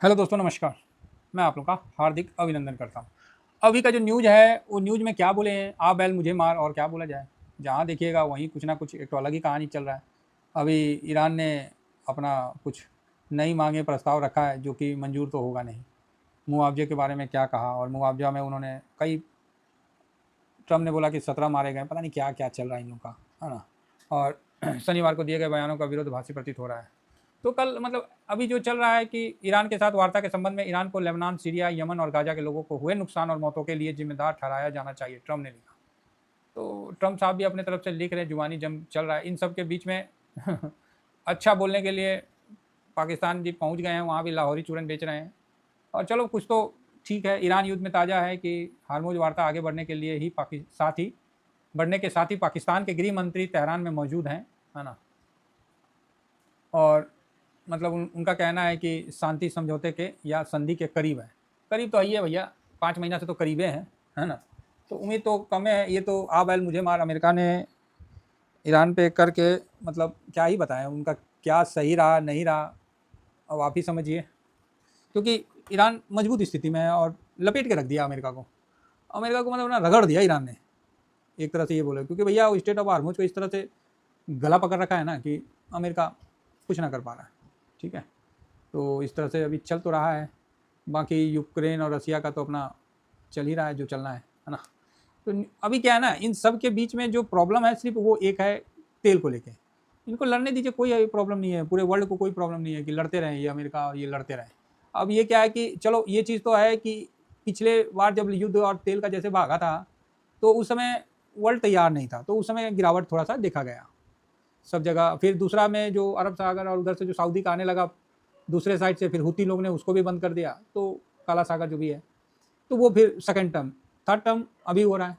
Hello दोस्तों, नमस्कार। मैं आप लोग का हार्दिक अभिनंदन करता हूँ। अभी का जो न्यूज़ है, वो न्यूज़ में क्या बोले हैं, आ बैल मुझे मार, और क्या बोला जाए। जहाँ देखिएगा वहीं कुछ ना कुछ एक तो अलग ही कहानी चल रहा है। अभी ईरान ने अपना कुछ नई मांगे प्रस्ताव रखा है, जो कि मंजूर तो होगा नहीं। मुआवजे के बारे में क्या कहा, और मुआवजा में उन्होंने कई, ट्रम्प ने बोला कि 17 मारे गए, पता नहीं क्या क्या चल रहा है इन लोगों का, है ना। और शनिवार को दिए गए बयानों का विरोधाभासी प्रतीत हो रहा है। तो कल मतलब अभी जो चल रहा है कि ईरान के साथ वार्ता के संबंध में ईरान को लेबनान, सीरिया, यमन और गाजा के लोगों को हुए नुकसान और मौतों के लिए जिम्मेदार ठहराया जाना चाहिए, ट्रम्प ने लिखा। तो ट्रम्प साहब भी अपने तरफ से लिख रहे हैं, जुबानी जंग चल रहा है इन सब के बीच में। अच्छा बोलने के लिए पाकिस्तान जी पहुंच गए हैं, वहाँ भी लाहौरी चूरन बेच रहे हैं। और चलो कुछ तो ठीक है। ईरान युद्ध में ताज़ा है कि हारमोज वार्ता आगे बढ़ने के लिए ही बढ़ने के साथ ही पाकिस्तान के गृह मंत्री तेहरान में मौजूद हैं, है ना। और मतलब उनका कहना है कि शांति समझौते के या संधि के करीब है। करीब तो है भैया, 5 महीना से तो करीबे हैं, है ना। तो उम्मीद तो कम है। ये तो आ बैल मुझे मार अमेरिका ने ईरान पे करके, मतलब क्या ही बताएं उनका क्या सही रहा नहीं रहा, अब आप ही समझिए। क्योंकि ईरान मजबूत स्थिति में है और लपेट के रख दिया अमेरिका को मतलब ना रगड़ दिया ईरान ने, एक तरह से ये बोले। क्योंकि भैया स्टेट ऑफ हार्मोज को इस तरह से गला पकड़ रखा है ना कि अमेरिका कुछ ना कर पा रहा है। ठीक है, तो इस तरह से अभी चल तो रहा है। बाकी यूक्रेन और रसिया का तो अपना चल ही रहा है जो चलना है ना। तो अभी क्या है ना, इन सब के बीच में जो प्रॉब्लम है सिर्फ वो एक है, तेल को लेके। इनको लड़ने दीजिए, कोई प्रॉब्लम नहीं है, पूरे वर्ल्ड को कोई प्रॉब्लम नहीं है कि लड़ते रहें ये अमेरिका और ये लड़ते रहें। अब ये क्या है कि चलो ये चीज़ तो है कि पिछले बार जब युद्ध और तेल का जैसे भागा था, तो उस समय वर्ल्ड तैयार नहीं था, तो उस समय गिरावट थोड़ा सा देखा गया सब जगह। फिर दूसरा में जो अरब सागर और उधर से जो सऊदी का आने लगा दूसरे साइड से, फिर हुती लोग ने उसको भी बंद कर दिया, तो काला सागर जो भी है, तो वो फिर सेकंड टर्म, थर्ड टर्म अभी हो रहा है।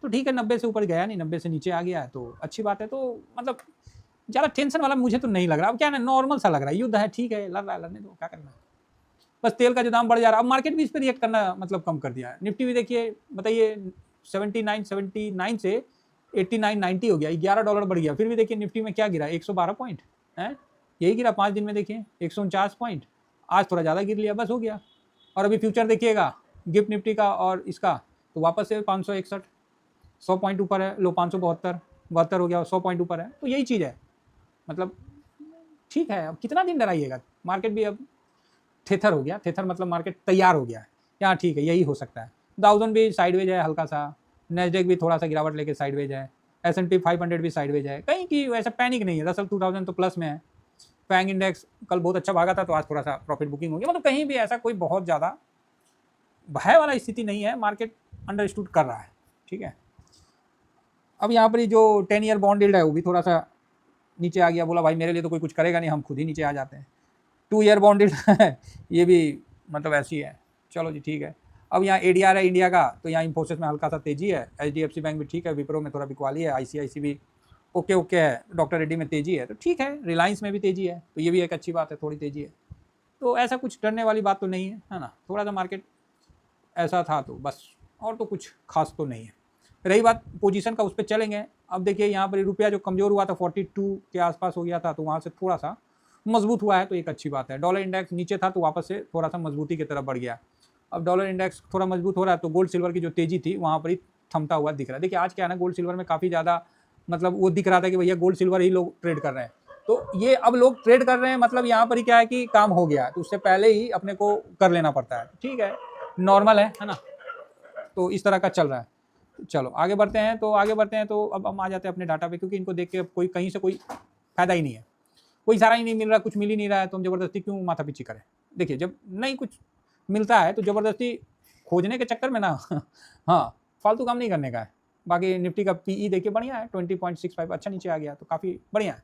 तो ठीक है, 90 से ऊपर गया नहीं, 90 से नीचे आ गया है तो अच्छी बात है। तो मतलब ज़्यादा टेंशन वाला मुझे तो नहीं लग रहा। अब क्या है ना, नॉर्मल सा लग रहा है, युद्ध है ठीक है, लड़ रहा है, लड़ने दो, क्या करना है। बस तेल का जो दाम बढ़ जा रहा है, अब मार्केट भी इस पर रिएक्ट करना मतलब कम कर दिया है। निफ्टी भी देखिए, बताइए 79 से 89-90 हो गया, $11 बढ़ गया। फिर भी देखिए निफ्टी में क्या गिरा, 112 पॉइंट है, यही गिरा 5 दिन में। देखिए 149 पॉइंट, आज थोड़ा ज़्यादा गिर लिया, बस हो गया। और अभी फ्यूचर देखिएगा गिफ्ट निफ्टी का और इसका, तो वापस से 561, 100 पॉइंट ऊपर है। लो 572 हो गया, 100 पॉइंट ऊपर है। तो यही चीज़ है, मतलब ठीक है। अब कितना दिन डराइएगा, मार्केट भी अब थेथर हो गया। थेथर मतलब मार्केट तैयार हो गया है। यहाँ ठीक है, यही हो सकता है। डाउजन भी साइडवेज है हल्का सा, नेस्डेक भी थोड़ा सा गिरावट लेके साइडवेज है, S&P 500 भी साइडवेज है। कहीं की वैसा पैनिक नहीं है। रसल 2000 तो प्लस में है। फैंग इंडेक्स कल बहुत अच्छा भागा था, तो आज थोड़ा सा प्रॉफिट बुकिंग हो गया। मतलब कहीं भी ऐसा कोई बहुत ज़्यादा भय वाला स्थिति नहीं है, मार्केट अंडरस्टूड कर रहा है। ठीक है, अब यहाँ पर जो 10 ईयर बॉन्ड यील्ड है वो भी थोड़ा सा नीचे आ गया। बोला भाई मेरे लिए तो कोई कुछ करेगा नहीं, हम खुद ही नीचे आ जाते हैं। 2 ईयर बॉन्डेड है, ये भी मतलब ऐसी है। चलो जी ठीक है। अब यहाँ ADR है इंडिया का, तो यहाँ इंफोसिस में हल्का सा तेजी है। HDFC बैंक भी ठीक है, विप्रो में थोड़ा बिकवाली है, ICICI भी ओके है, डॉक्टर रेड्डी में तेजी है, तो ठीक है। रिलायंस में भी तेजी है, तो ये भी एक अच्छी बात है, थोड़ी तेजी है। तो ऐसा कुछ डरने वाली बात तो नहीं है ना। थोड़ा सा मार्केट ऐसा था तो बस, और तो कुछ खास तो नहीं है। रही बात पोजीशन का, उस पर चलेंगे। अब देखिए यहाँ पर रुपया जो कमज़ोर हुआ था 42 के आसपास हो गया था, तो वहाँ से थोड़ा सा मजबूत हुआ है, तो एक अच्छी बात है। डॉलर इंडेक्स नीचे था, तो वापस से थोड़ा सा मजबूती की तरफ बढ़ गया। अब डॉलर इंडेक्स थोड़ा मजबूत हो रहा है, तो गोल्ड सिल्वर की जो तेजी थी वहाँ पर ही थमता हुआ दिख रहा है। देखिए आज क्या है ना, गोल्ड सिल्वर में काफ़ी ज़्यादा मतलब वो दिख रहा था कि भैया गोल्ड सिल्वर ही लोग ट्रेड कर रहे हैं। तो ये अब लोग ट्रेड कर रहे हैं, मतलब यहाँ पर ही क्या है कि काम हो गया, तो उससे पहले ही अपने को कर लेना पड़ता है। ठीक है, नॉर्मल है ना। तो इस तरह का चल रहा है। चलो आगे बढ़ते हैं। तो अब हम आ जाते हैं अपने डाटा पे, क्योंकि इनको देख के कोई कहीं से कोई फायदा ही नहीं है, कोई सारा ही नहीं मिल रहा, कुछ मिल ही नहीं रहा है, तो हम जबरदस्ती क्यों माथा पीछी करें। देखिए जब नहीं कुछ मिलता है तो जबरदस्ती खोजने के चक्कर में ना हाँ, फालतू काम नहीं करने का है। बाकी निफ्टी का PE देखिए बढ़िया है, 20.65, अच्छा नीचे आ गया, तो काफ़ी बढ़िया है,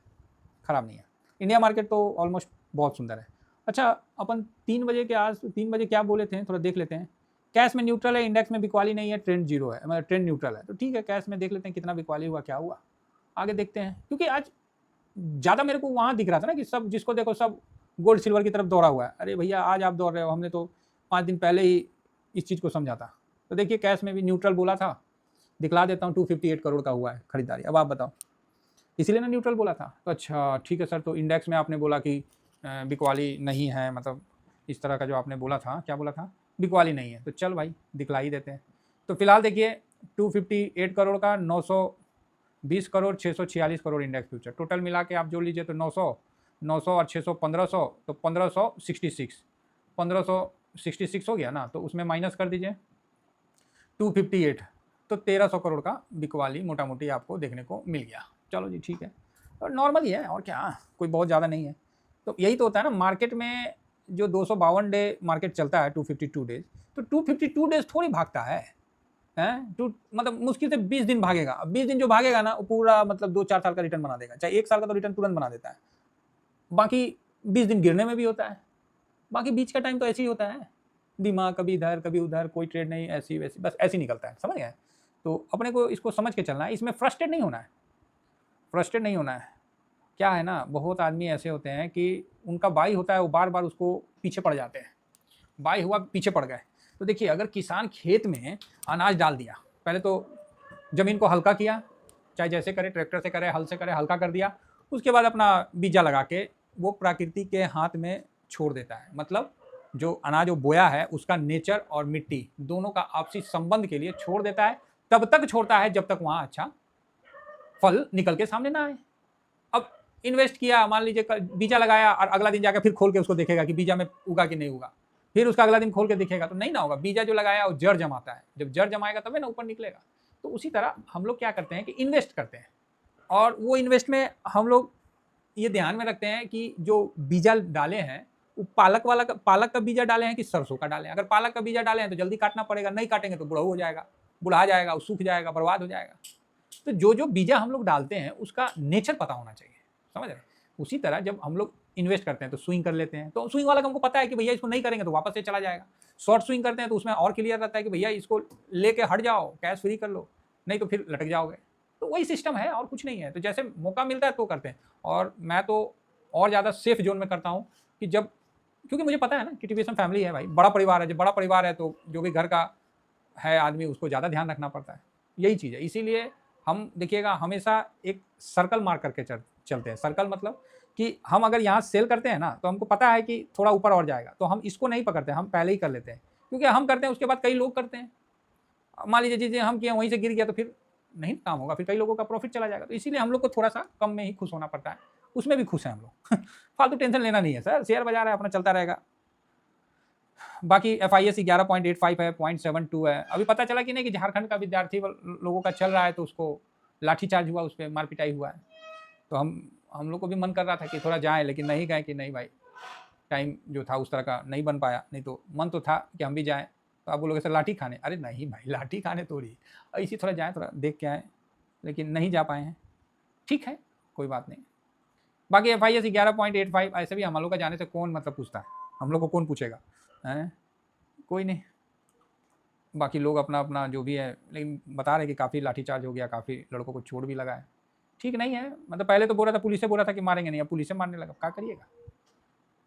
ख़राब नहीं है। इंडिया मार्केट तो ऑलमोस्ट बहुत सुंदर है। अच्छा, अपन 3 बजे क्या बोले थे, थोड़ा देख लेते हैं। कैश में न्यूट्रल है, इंडेक्स में बिकवाली नहीं है, ट्रेंड जीरो है, मतलब ट्रेंड न्यूट्रल है। तो ठीक है, कैश में देख लेते हैं कितना बिकवाली हुआ, क्या हुआ, आगे देखते हैं। क्योंकि आज ज़्यादा मेरे को वहाँ दिख रहा था ना कि सब जिसको देखो सब गोल्ड सिल्वर की तरफ दौड़ा हुआ है। अरे भैया आज आप दौड़ रहे हो, हमने तो 5 दिन पहले ही इस चीज़ को समझा था। तो देखिए कैश में भी न्यूट्रल बोला था, दिखला देता हूँ, 258 करोड़ का हुआ है खरीदारी। अब आप बताओ, इसीलिए ना न्यूट्रल बोला था। तो अच्छा ठीक है सर, तो इंडेक्स में आपने बोला कि बिकवाली नहीं है, मतलब इस तरह का जो आपने बोला था, क्या बोला था, बिकवाली नहीं है, तो चल भाई दिखला ही देते हैं। तो फिलहाल देखिए 258 करोड़ का 920 crore 646 crore index future, total मिला के आप जोड़ लीजिए तो 900 और 600 1500, तो 1566 हो गया ना, तो उसमें माइनस कर दीजिए 258, तो 1300 करोड़ का बिकवाली मोटा मोटी आपको देखने को मिल गया। चलो जी ठीक है, और नॉर्मल ही है और क्या, कोई बहुत ज़्यादा नहीं है। तो यही तो होता है ना मार्केट में, जो 252 डे मार्केट चलता है 252 डेज, तो 252 डेज थोड़ी भागता है टू, मतलब मुश्किल से 20 दिन भागेगा। अब 20 दिन जो भागेगा ना वो पूरा मतलब 2-4 साल का रिटर्न बना देगा, चाहे 1 साल का तो रिटर्न तुरंत बना देता है, बाकी 20 दिन गिरने में भी होता है, बाकी बीच का टाइम तो ऐसे ही होता है, दिमाग कभी इधर कभी उधर, कोई ट्रेड नहीं, ऐसी वैसी, बस ऐसे ही निकलता है, समझ गए। तो अपने को इसको समझ के चलना है, इसमें फ्रस्ट्रेट नहीं होना है, फ्रस्ट्रेट नहीं होना है। क्या है ना, बहुत आदमी ऐसे होते हैं कि उनका बाई होता है, वो बार बार उसको पीछे पड़ जाते हैं, बाई हुआ पीछे पड़ गए। तो देखिए अगर किसान खेत में अनाज डाल दिया, पहले तो ज़मीन को हल्का किया, चाहे जैसे करे, ट्रैक्टर से करे, हल से करे, हल्का कर दिया, उसके बाद अपना बीजा लगा के वो प्रकृति के हाथ में छोड़ देता है। मतलब जो अनाज वो बोया है उसका नेचर और मिट्टी दोनों का आपसी संबंध के लिए छोड़ देता है, तब तक छोड़ता है जब तक वहाँ अच्छा फल निकल के सामने ना आए। अब इन्वेस्ट किया, मान लीजिए बीजा लगाया, और अगला दिन जाकर फिर खोल के उसको देखेगा कि बीजा में उगा कि नहीं उगा, फिर उसका अगला दिन खोल के दिखेगा तो नहीं ना होगा। बीजा जो लगाया वो जड़ जमाता है, जब जड़ जमाएगा तभी ना ऊपर निकलेगा। तो उसी तरह हम लोग क्या करते हैं कि इन्वेस्ट करते हैं, और वो इन्वेस्ट में हम लोग ये ध्यान में रखते हैं कि जो बीजा डाले हैं वो पालक का बीजा डाले हैं कि सरसों का डाले हैं। अगर पालक का बीजा डाले हैं तो जल्दी काटना पड़ेगा, नहीं काटेंगे तो बुढ़ऊ हो जाएगा, बुढ़ा जाएगा, सूख जाएगा, बर्बाद हो जाएगा। तो जो जो बीजा हम लोग डालते हैं उसका नेचर पता होना चाहिए, समझ रहे। उसी तरह जब हम लोग इन्वेस्ट करते हैं तो स्विंग कर लेते हैं, तो स्विंग वाला को हमको पता है कि भैया इसको नहीं करेंगे तो वापस से चला जाएगा। शॉर्ट स्विंग करते हैं तो उसमें और क्लियर रहता है कि भैया इसको लेके हट जाओ, कैश फ्री कर लो, नहीं तो फिर लटक जाओगे। तो वही सिस्टम है और कुछ नहीं है। तो जैसे मौका मिलता है तो करते हैं, और मैं तो और ज़्यादा सेफ जोन में करता हूँ कि जब, क्योंकि मुझे पता है ना कि टीवीएसएम फैमिली है भाई, बड़ा परिवार है, जब बड़ा परिवार है तो जो भी घर का है आदमी उसको ज़्यादा ध्यान रखना पड़ता है, यही चीज़ है। इसीलिए हम देखिएगा हमेशा एक सर्कल मार करके चलते हैं। सर्कल मतलब कि हम अगर यहाँ सेल करते हैं ना तो हमको पता है कि थोड़ा ऊपर और जाएगा, तो हम इसको नहीं पकड़ते, हम पहले ही कर लेते हैं, क्योंकि हम करते हैं उसके बाद कई लोग करते हैं। मान लीजिए जिसे हम किए वहीं से गिर गया तो फिर नहीं काम होगा, फिर कई लोगों का प्रॉफिट चला जाएगा। तो इसीलिए हम लोग को थोड़ा सा कम में ही खुश होना पड़ता है, उसमें भी खुश हैं हम लोग फालतू टेंशन लेना नहीं है सर, शेयर बाजार है अपना चलता रहेगा। बाकी FIS 11.85 है, 0.72 है। अभी पता चला कि नहीं कि झारखंड का विद्यार्थी लोगों का चल रहा है तो उसको लाठीचार्ज हुआ, उस पर मार पिटाई हुआ है। तो हम लोग को भी मन कर रहा था कि थोड़ा जाएं, लेकिन नहीं गए कि नहीं भाई, टाइम जो था उस तरह का नहीं बन पाया, नहीं तो मन तो था कि हम भी जाएं। तो आप बोलोगे सर लाठी खाने, अरे नहीं भाई लाठी खाने थोड़ी, इसी थोड़ा जाएँ, थोड़ा देख के आएँ, लेकिन नहीं जा पाए हैं। ठीक है, कोई बात नहीं। बाकी FIS 11.85 ऐसे भी हम लोग का जाने से कौन मतलब पूछता है, हम लोग को कौन पूछेगा, हैं, कोई नहीं। बाकी लोग अपना अपना जो भी है, लेकिन बता रहे कि काफ़ी लाठीचार्ज हो गया, काफ़ी लड़कों को चोट भी लगा है। ठीक नहीं है, मतलब पहले तो बोल रहा था, पुलिस से बोल रहा था कि मारेंगे नहीं, अब पुलिस से मारने लगा, क्या करिएगा।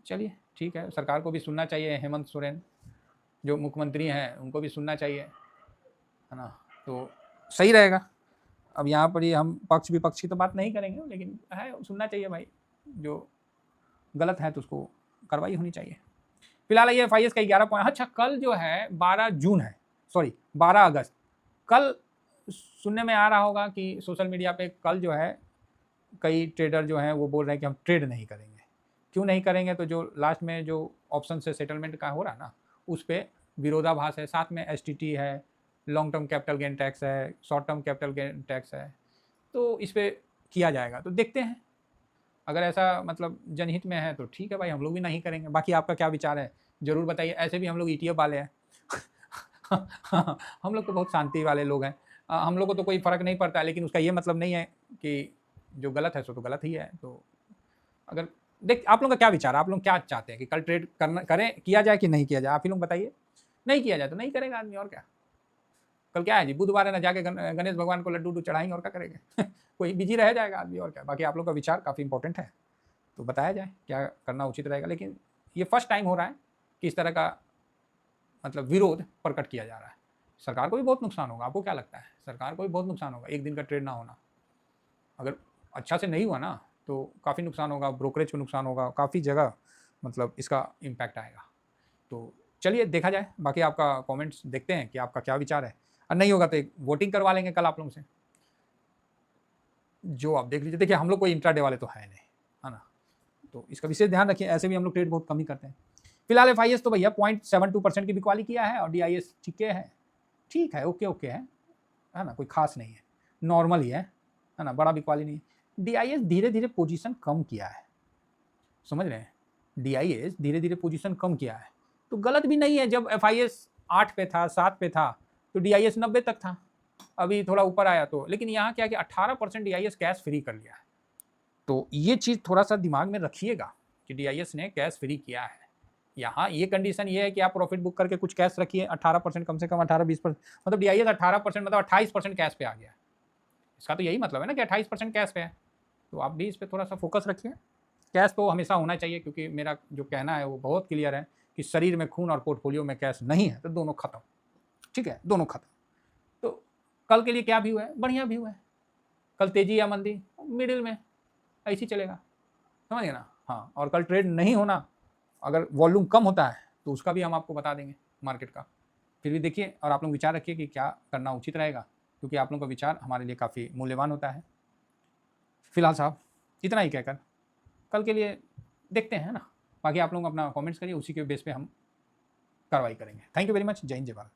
चलिए ठीक है, सरकार को भी सुनना चाहिए, हेमंत सोरेन जो मुख्यमंत्री हैं उनको भी सुनना चाहिए, है ना, तो सही रहेगा। अब यहाँ पर ही हम पक्ष विपक्ष की तो बात नहीं करेंगे, लेकिन है सुनना चाहिए भाई, जो गलत है तो उसको कार्रवाई होनी चाहिए। फिलहाल ये FIS का 11 पॉइंट, अच्छा कल जो है 12 जून है, सॉरी 12 अगस्त, कल सुनने में आ रहा होगा कि सोशल मीडिया पे कल जो है कई ट्रेडर जो हैं वो बोल रहे हैं कि हम ट्रेड नहीं करेंगे। क्यों नहीं करेंगे, तो जो लास्ट में जो ऑप्शन से सेटलमेंट का हो रहा है ना उस पर विरोधाभास है, साथ में STT है, long term capital gain tax है, short term capital gain tax है, तो इस पर किया जाएगा। तो देखते हैं, अगर ऐसा मतलब जनहित में है तो ठीक है भाई, हम लोग भी नहीं करेंगे। बाकी आपका क्या विचार है ज़रूर बताइए। ऐसे भी हम लोग ETF वाले हैं हम लोग तो बहुत शांति वाले लोग हैं, हम लोग को तो कोई फ़र्क नहीं पड़ता है, लेकिन उसका ये मतलब नहीं है कि जो गलत है सो तो गलत ही है। तो अगर देख आप लोगों का क्या विचार है, आप लोग क्या चाहते हैं कि कल ट्रेड करना करें, किया जाए कि नहीं किया जाए, आप ही लोग बताइए। नहीं किया जाए तो नहीं करेगा आदमी, और क्या। कल क्या है जी, बुधवार है ना, जाके गणेश भगवान को लड्डू चढ़ाएंगे और क्या करेंगे कोई बिजी रह जाएगा आदमी, और क्या। बाकी आप लोग का विचार काफ़ी इंपॉर्टेंट है, तो बताया जाए क्या करना उचित रहेगा। लेकिन ये फर्स्ट टाइम हो रहा है कि इस तरह का मतलब विरोध प्रकट किया जा रहा है। सरकार को भी बहुत नुकसान होगा, आपको क्या लगता है, सरकार को भी बहुत नुकसान होगा एक दिन का ट्रेड ना होना। अगर अच्छा से नहीं हुआ ना तो काफ़ी नुकसान होगा, ब्रोकरेज को नुकसान होगा, काफ़ी जगह मतलब इसका इम्पैक्ट आएगा। तो चलिए देखा जाए, बाकी आपका कमेंट्स देखते हैं कि आपका क्या विचार है, और नहीं होगा तो एक वोटिंग करवा लेंगे कल आप लोगों से, जो आप देख लीजिए। देखिए हम लोग कोई इंट्राडे वाले तो है नहीं, है ना, तो इसका विशेष ध्यान रखिए। ऐसे भी हम लोग ट्रेड बहुत कम ही करते हैं। फिलहाल FIS तो भैया 0.72% की बिकवाली किया है, और DIS ठीक है, ठीक है, ओके है ना, कोई खास नहीं है, नॉर्मल ही है ना, बड़ा बिकवाली नहीं है। DIS धीरे धीरे पोजीशन कम किया है, समझ रहे हैं, DIS धीरे धीरे पोजीशन कम किया है, तो गलत भी नहीं है। जब FIS 8 पे था, 7 पे था, तो DIS 90 तक था, अभी थोड़ा ऊपर आया तो, लेकिन यहाँ क्या कि 18% DIS कैश फ्री कर लिया है। तो ये चीज़ थोड़ा सा दिमाग में रखिएगा कि DIS ने कैश फ्री किया है। यहाँ ये कंडीशन ये है कि आप प्रॉफिट बुक करके कुछ कैश रखिए, 18% कम से कम 18-20%, मतलब DIS 18% मतलब 28% कैश पे आ गया। इसका तो यही मतलब है ना कि 28% कैश पे है, तो आप भी इस पर थोड़ा सा फोकस रखिए। कैश तो हमेशा होना चाहिए, क्योंकि मेरा जो कहना है वो बहुत क्लियर है कि शरीर में खून और पोर्टफोलियो में कैश नहीं है तो दोनों खत्म, ठीक है, दोनों खत्म। तो कल के लिए क्या व्यू है, बढ़िया व्यू है। कल तेजी या मंदी मिडिल में ऐसे ही चलेगा, समझिए ना। हाँ, और कल ट्रेड नहीं होना, अगर वॉल्यूम कम होता है तो उसका भी हम आपको बता देंगे मार्केट का। फिर भी देखिए और आप लोग विचार रखिए कि क्या करना उचित रहेगा, क्योंकि आप लोगों का विचार हमारे लिए काफ़ी मूल्यवान होता है। फिलहाल साहब इतना ही कहकर कल के लिए देखते हैं ना, बाकी आप लोग अपना कमेंट्स करिए, उसी के बेस पे हम कार्रवाई करेंगे। Thank you very much. जय हिंद, जय भारत।